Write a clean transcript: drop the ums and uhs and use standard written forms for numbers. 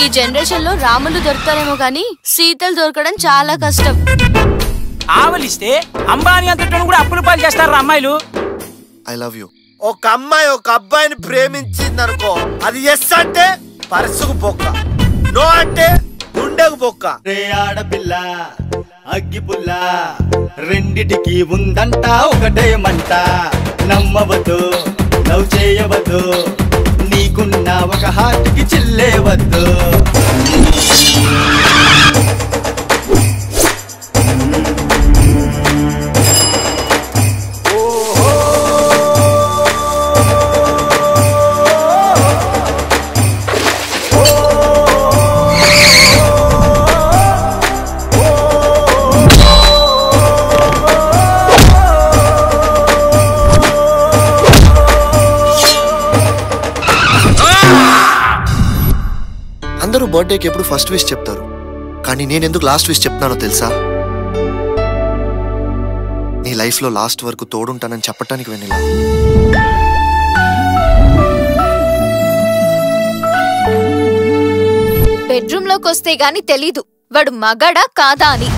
ఈ జనరేషన్ లో రాములు దొరుకుతారేమో గానీ సీతలు దొరకడం చాలా కష్టం. ఆవలిస్తే అంబానీ అంతటోను కూడా అప్పుల పాలు చేస్తారు అమ్మాయిలు. I love you. ఒక అమ్మాయి ఒక అబ్బాయిని ప్రేమించిందనుకో, అది ఎస్ అంటే పర్సుకు బొక్క, నో అంటే గుండెకు బొక్క. రే ఆడపిల్ల అగ్గి పుల్ల రెండిటికి ఉందంట ఒకటే మంట. నమ్మవద్దు లవ్ చేయవద్దు, నీకున్న ఒక హార్ట్ కి చిల్లేవద్దు. అందరూ బర్త్డేకి ఎప్పుడు ఫస్ట్ విష్ చెప్తారు, కానీ నేను ఎందుకు లాస్ట్ విష్ చెప్తున్నానో తెలుసా? నీ లైఫ్ లో లాస్ట్ వరకు తోడుంటానని చెప్పటానికి వెన్నెల. బెడ్రూమ్ లోకి వస్తే గాని తెలీదు వాడు మగాడా కాదా అని.